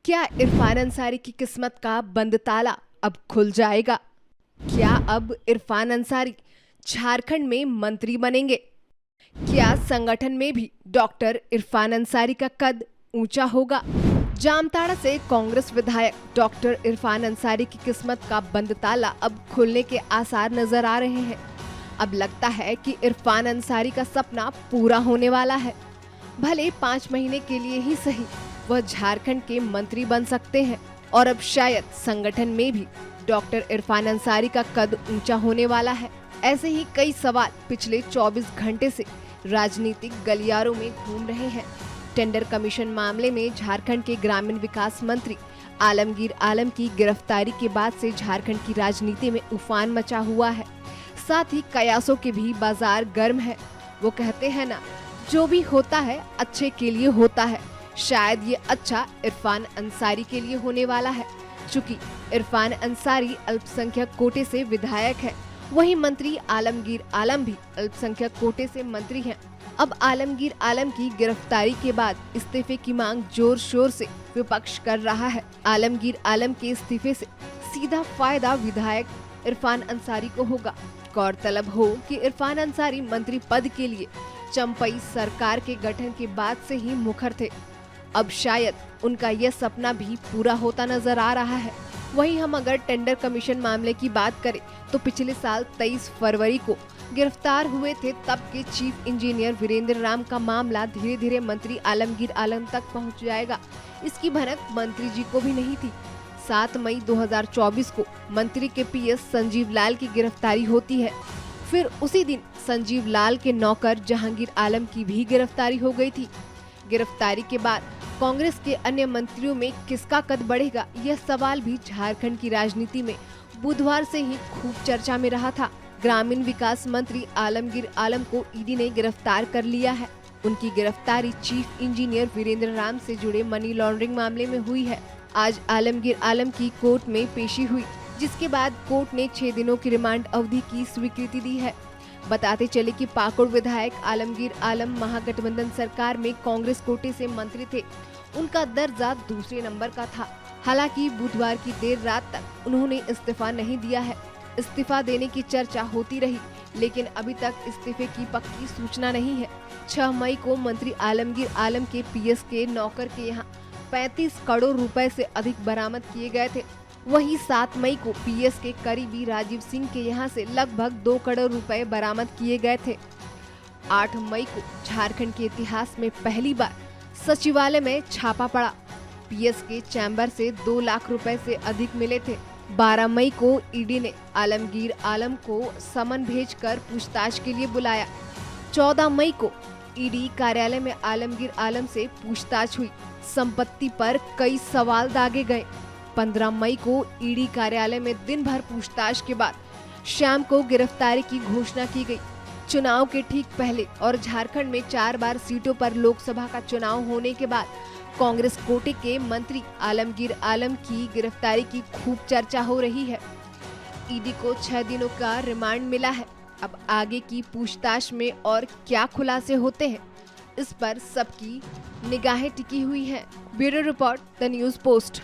क्या इरफान अंसारी की किस्मत का बंद ताला अब खुल जाएगा? क्या अब इरफान अंसारी झारखंड में मंत्री बनेंगे? क्या संगठन में भी डॉक्टर इरफान अंसारी का कद ऊंचा होगा? जामताड़ा से कांग्रेस विधायक डॉक्टर इरफान अंसारी की किस्मत का बंद ताला अब खुलने के आसार नजर आ रहे हैं। अब लगता है कि इरफान अंसारी का सपना पूरा होने वाला है। भले 5 महीने के लिए ही सही, वह झारखंड के मंत्री बन सकते हैं और अब शायद संगठन में भी डॉक्टर इरफान अंसारी का कद ऊंचा होने वाला है। ऐसे ही कई सवाल पिछले 24 घंटे से राजनीतिक गलियारों में घूम रहे हैं। टेंडर कमीशन मामले में झारखंड के ग्रामीण विकास मंत्री आलमगीर आलम की गिरफ्तारी के बाद से झारखंड की राजनीति में उफान मचा हुआ है। साथ ही कयासों के भी बाजार गर्म है। वो कहते हैं ना, जो भी होता है अच्छे के लिए होता है। शायद ये अच्छा इरफान अंसारी के लिए होने वाला है। चूंकि इरफान अंसारी अल्पसंख्यक कोटे से विधायक है, वहीं मंत्री आलमगीर आलम भी अल्पसंख्यक कोटे से मंत्री हैं। अब आलमगीर आलम की गिरफ्तारी के बाद इस्तीफे की मांग जोर शोर से विपक्ष कर रहा है। आलमगीर आलम के इस्तीफे से सीधा फायदा विधायक इरफान अंसारी को होगा। गौरतलब हो कि इरफान अंसारी मंत्री पद के लिए चंपई सरकार के गठन के बाद से ही मुखर थे। अब शायद उनका यह सपना भी पूरा होता नजर आ रहा है। वहीं हम अगर टेंडर कमीशन मामले की बात करें तो पिछले साल 23 फरवरी को गिरफ्तार हुए थे तब के चीफ इंजीनियर वीरेंद्र राम का मामला धीरे धीरे मंत्री आलमगीर आलम तक पहुंच जाएगा। इसकी भनक मंत्री जी को भी नहीं थी। 7 मई 2024 को मंत्री के पीएस संजीव लाल की गिरफ्तारी होती है। फिर उसी दिन संजीव लाल के नौकर जहांगीर आलम की भी गिरफ्तारी हो गई थी। गिरफ्तारी के बाद कांग्रेस के अन्य मंत्रियों में किसका कद बढ़ेगा, यह सवाल भी झारखंड की राजनीति में बुधवार से ही खूब चर्चा में रहा था। ग्रामीण विकास मंत्री आलमगीर आलम को ईडी ने गिरफ्तार कर लिया है। उनकी गिरफ्तारी चीफ इंजीनियर वीरेंद्र राम से जुड़े मनी लॉन्ड्रिंग मामले में हुई है। आज आलमगीर आलम की कोर्ट में पेशी हुई, जिसके बाद कोर्ट ने 6 दिनों की रिमांड अवधि की स्वीकृति दी है। बताते चले कि पाकुड़ विधायक आलमगीर आलम महागठबंधन सरकार में कांग्रेस कोटे से मंत्री थे। उनका दर्जा दूसरे नंबर का था। हालांकि बुधवार की देर रात तक उन्होंने इस्तीफा नहीं दिया है। इस्तीफा देने की चर्चा होती रही, लेकिन अभी तक इस्तीफे की पक्की सूचना नहीं है। 6 मई को मंत्री आलमगीर आलम के पीएस के नौकर के यहाँ 35 करोड़ रुपए से अधिक बरामद किए गए थे। वहीं 7 मई को पीएस के करीबी राजीव सिंह के यहाँ से लगभग 2 करोड़ रुपए बरामद किए गए थे। 8 मई को झारखंड के इतिहास में पहली बार सचिवालय में छापा पड़ा। पीएस के चैम्बर से 2 लाख रुपए से अधिक मिले थे। 12 मई को ईडी ने आलमगीर आलम को समन भेजकर पूछताछ के लिए बुलाया। 14 मई को ईडी कार्यालय में आलमगीर आलम से पूछताछ हुई। संपत्ति पर कई सवाल दागे गए। 15 मई को ईडी कार्यालय में दिन भर पूछताछ के बाद शाम को गिरफ्तारी की घोषणा की गई। चुनाव के ठीक पहले और झारखंड में 4 बार सीटों पर लोकसभा का चुनाव होने के बाद कांग्रेस कोटे के मंत्री आलमगीर आलम की गिरफ्तारी की खूब चर्चा हो रही है। ईडी को 6 दिनों का रिमांड मिला है। अब आगे की पूछताछ में और क्या खुलासे होते हैं, इस पर सबकी निगाहें टिकी हुई हैं। Bureau report, the news post.